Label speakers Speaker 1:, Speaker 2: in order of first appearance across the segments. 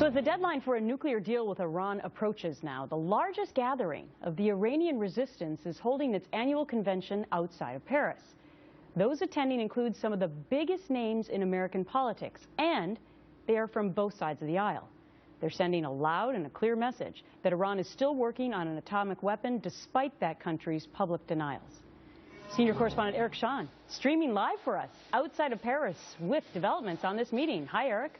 Speaker 1: So as the deadline for a nuclear deal with Iran approaches now, the largest gathering of the Iranian resistance is holding its annual convention outside of Paris. Those attending include some of the biggest names in American politics, and they are from both sides of the aisle. They're sending a loud and a clear message that Iran is still working on an atomic weapon despite that country's public denials. Senior correspondent Eric Shawn streaming live for us outside of Paris with developments on this meeting. Hi, Eric.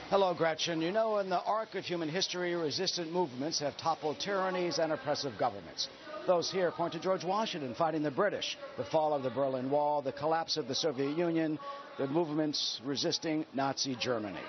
Speaker 2: Hello, Gretchen. You know, in the arc of human history, resistant movements have toppled tyrannies and oppressive governments. Those here point to George Washington fighting the British, the fall of the Berlin Wall, the collapse of the Soviet Union, the movements resisting Nazi Germany.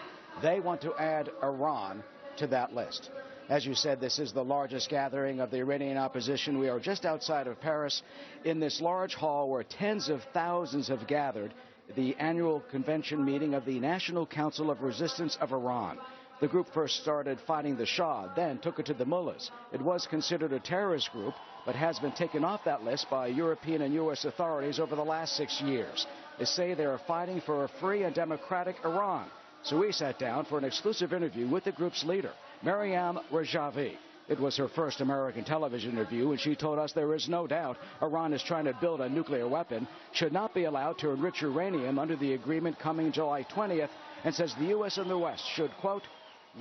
Speaker 2: They want to add Iran to that list. As you said, this is the largest gathering of the Iranian opposition. We are just outside of Paris in this large hall where tens of thousands have gathered, the annual convention meeting of the National Council of Resistance of Iran. The group first started fighting the Shah, then took it to the mullahs. It was considered a terrorist group, but has been taken off that list by European and U.S. authorities over the last 6 years. They say they are fighting for a free and democratic Iran. So we sat down for an exclusive interview with the group's leader, Maryam Rajavi. It was her first American television interview, and she told us there is no doubt Iran is trying to build a nuclear weapon, should not be allowed to enrich uranium under the agreement coming July 20th, and says the U.S. and the West should, quote,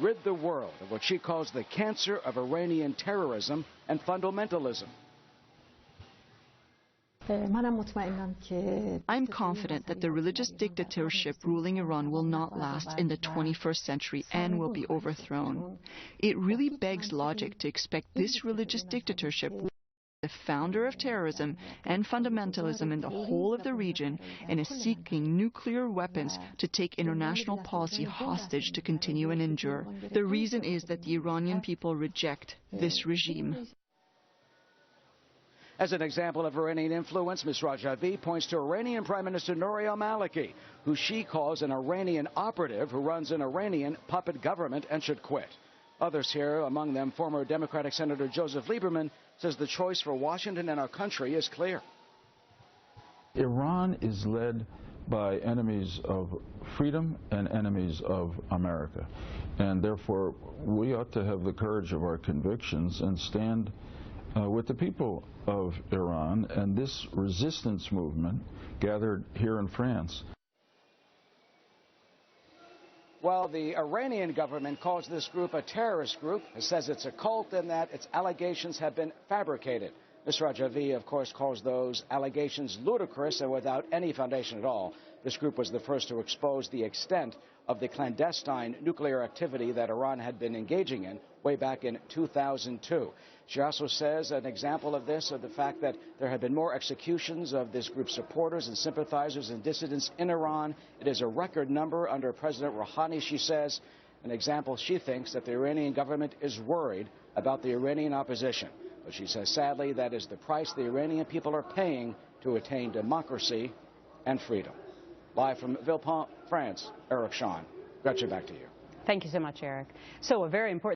Speaker 2: rid the world of what she calls the cancer of Iranian terrorism and fundamentalism.
Speaker 3: I'm confident that the religious dictatorship ruling Iran will not last in the 21st century and will be overthrown. It really begs logic to expect this religious dictatorship, the founder of terrorism and fundamentalism in the whole of the region, and is seeking nuclear weapons to take international policy hostage to continue and endure. The reason is that the Iranian people reject this regime.
Speaker 2: As an example of Iranian influence, Ms. Rajavi points to Iranian Prime Minister Nouri al-Maliki, who she calls an Iranian operative who runs an Iranian puppet government and should quit. Others here, among them former Democratic Senator Joseph Lieberman, says the choice for Washington and our country is clear.
Speaker 4: Iran is led by enemies of freedom and enemies of America. And therefore, we ought to have the courage of our convictions and stand with the people of Iran and this resistance movement gathered here in France.
Speaker 2: Well, the Iranian government calls this group a terrorist group. It says it's a cult and that its allegations have been fabricated. Ms. Rajavi, of course, calls those allegations ludicrous and without any foundation at all. This group was the first to expose the extent of the clandestine nuclear activity that Iran had been engaging in way back in 2002. She also says an example of this, of the fact that there have been more executions of this group's supporters and sympathizers and dissidents in Iran. It is a record number under President Rouhani, she says. An example, she thinks, that the Iranian government is worried about the Iranian opposition. But she says, sadly, that is the price the Iranian people are paying to attain democracy and freedom. Live from Villepinte, France, Eric Shawn. Gretchen, back to you.
Speaker 1: Thank you so much, Eric. So a very important